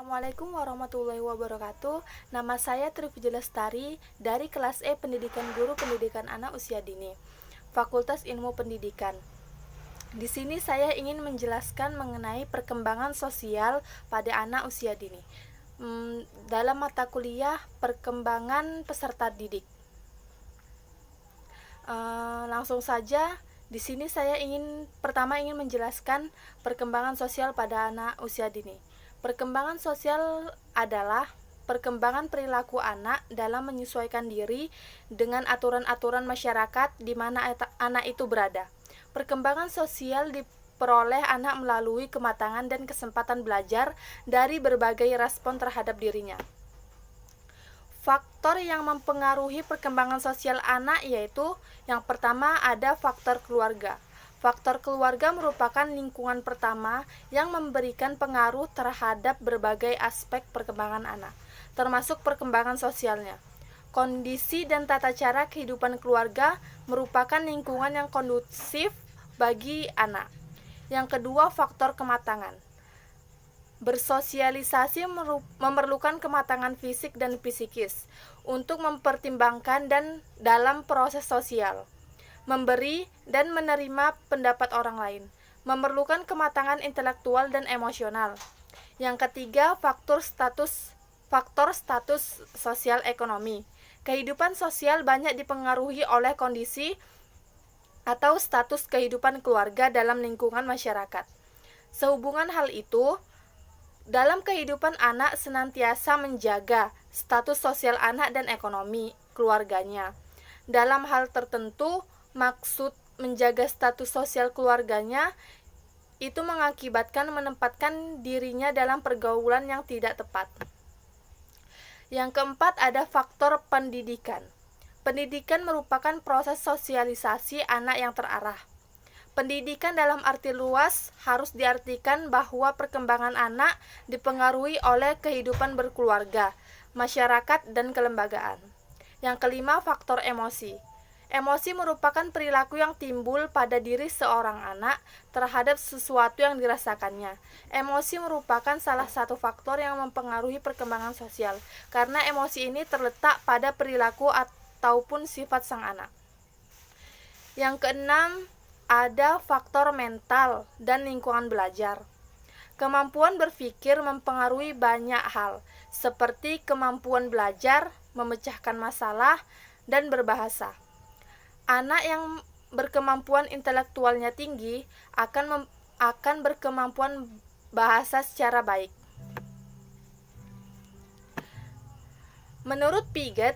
Assalamualaikum warahmatullahi wabarakatuh. Nama saya Trifujul Lestari dari kelas E Pendidikan Guru Pendidikan Anak Usia Dini, Fakultas Ilmu Pendidikan. Di sini saya ingin menjelaskan mengenai perkembangan sosial pada anak usia dini. Dalam mata kuliah perkembangan peserta didik. Langsung saja, di sini saya pertama ingin menjelaskan perkembangan sosial pada anak usia dini. Perkembangan sosial adalah perkembangan perilaku anak dalam menyesuaikan diri dengan aturan-aturan masyarakat di mana anak itu berada. Perkembangan sosial diperoleh anak melalui kematangan dan kesempatan belajar dari berbagai respon terhadap dirinya. Faktor yang mempengaruhi perkembangan sosial anak yaitu yang pertama ada faktor keluarga. Faktor keluarga merupakan lingkungan pertama yang memberikan pengaruh terhadap berbagai aspek perkembangan anak, termasuk perkembangan sosialnya. Kondisi dan tata cara kehidupan keluarga merupakan lingkungan yang kondusif bagi anak. Yang kedua, faktor kematangan. Bersosialisasi memerlukan kematangan fisik dan psikis untuk mempertimbangkan dan dalam proses sosial. Memberi dan menerima pendapat orang lain, memerlukan kematangan intelektual dan emosional. Yang ketiga, faktor status sosial ekonomi. Kehidupan sosial banyak dipengaruhi oleh kondisi atau status kehidupan keluarga dalam lingkungan masyarakat. Sehubungan hal itu, dalam kehidupan anak senantiasa menjaga status sosial anak dan ekonomi keluarganya. Dalam hal tertentu, maksud menjaga status sosial keluarganya itu mengakibatkan menempatkan dirinya dalam pergaulan yang tidak tepat. Yang keempat ada faktor pendidikan. Pendidikan merupakan proses sosialisasi anak yang terarah. Pendidikan dalam arti luas harus diartikan bahwa perkembangan anak dipengaruhi oleh kehidupan berkeluarga, masyarakat, dan kelembagaan. Yang kelima, faktor emosi. Emosi merupakan perilaku yang timbul pada diri seorang anak terhadap sesuatu yang dirasakannya. Emosi merupakan salah satu faktor yang mempengaruhi perkembangan sosial, karena emosi ini terletak pada perilaku ataupun sifat sang anak. Yang keenam, ada faktor mental dan lingkungan belajar. Kemampuan berpikir mempengaruhi banyak hal, seperti kemampuan belajar, memecahkan masalah, dan berbahasa. Anak yang berkemampuan intelektualnya tinggi akan berkemampuan bahasa secara baik. Menurut Piaget,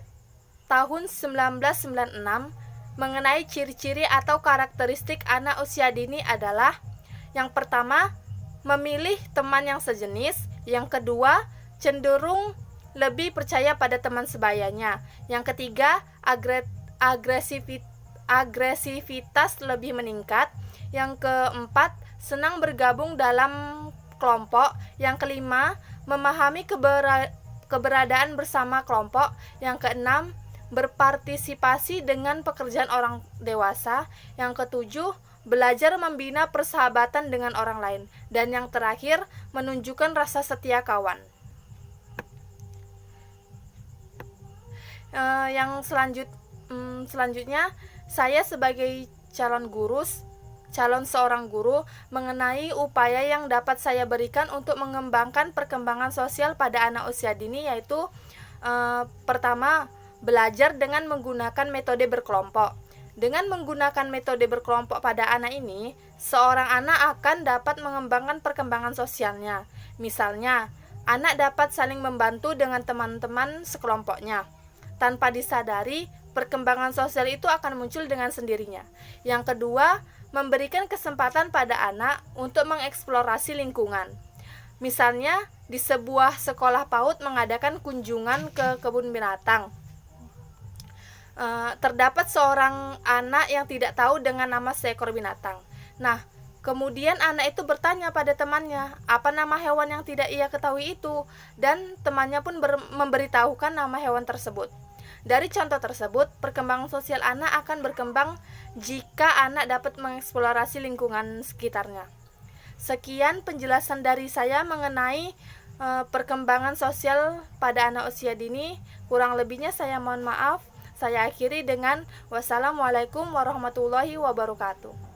tahun 1996, mengenai ciri-ciri atau karakteristik anak usia dini adalah: yang pertama, memilih teman yang sejenis; yang kedua, cenderung lebih percaya pada teman sebayanya; yang ketiga, agresivitas lebih meningkat; yang keempat, senang bergabung dalam kelompok; yang kelima, memahami keberadaan bersama kelompok; yang keenam, berpartisipasi dengan pekerjaan orang dewasa; yang ketujuh, belajar membina persahabatan dengan orang lain; dan yang terakhir, menunjukkan rasa setia kawan. Yang selanjutnya, saya sebagai calon seorang guru mengenai upaya yang dapat saya berikan untuk mengembangkan perkembangan sosial pada anak usia dini, yaitu pertama, belajar dengan menggunakan metode berkelompok. Dengan menggunakan metode berkelompok pada anak ini, seorang anak akan dapat mengembangkan perkembangan sosialnya. Misalnya, anak dapat saling membantu dengan teman-teman sekelompoknya. Tanpa disadari, perkembangan sosial itu akan muncul dengan sendirinya. Yang kedua, memberikan kesempatan pada anak untuk mengeksplorasi lingkungan. Misalnya, di sebuah sekolah PAUD mengadakan kunjungan ke kebun binatang. Terdapat seorang anak yang tidak tahu dengan nama seekor binatang. Nah, kemudian anak itu bertanya pada temannya, apa nama hewan yang tidak ia ketahui itu, dan temannya pun memberitahukan nama hewan tersebut. Dari contoh tersebut, perkembangan sosial anak akan berkembang jika anak dapat mengeksplorasi lingkungan sekitarnya. Sekian penjelasan dari saya mengenai perkembangan sosial pada anak usia dini. Kurang lebihnya saya mohon maaf. Saya akhiri dengan wassalamualaikum warahmatullahi wabarakatuh.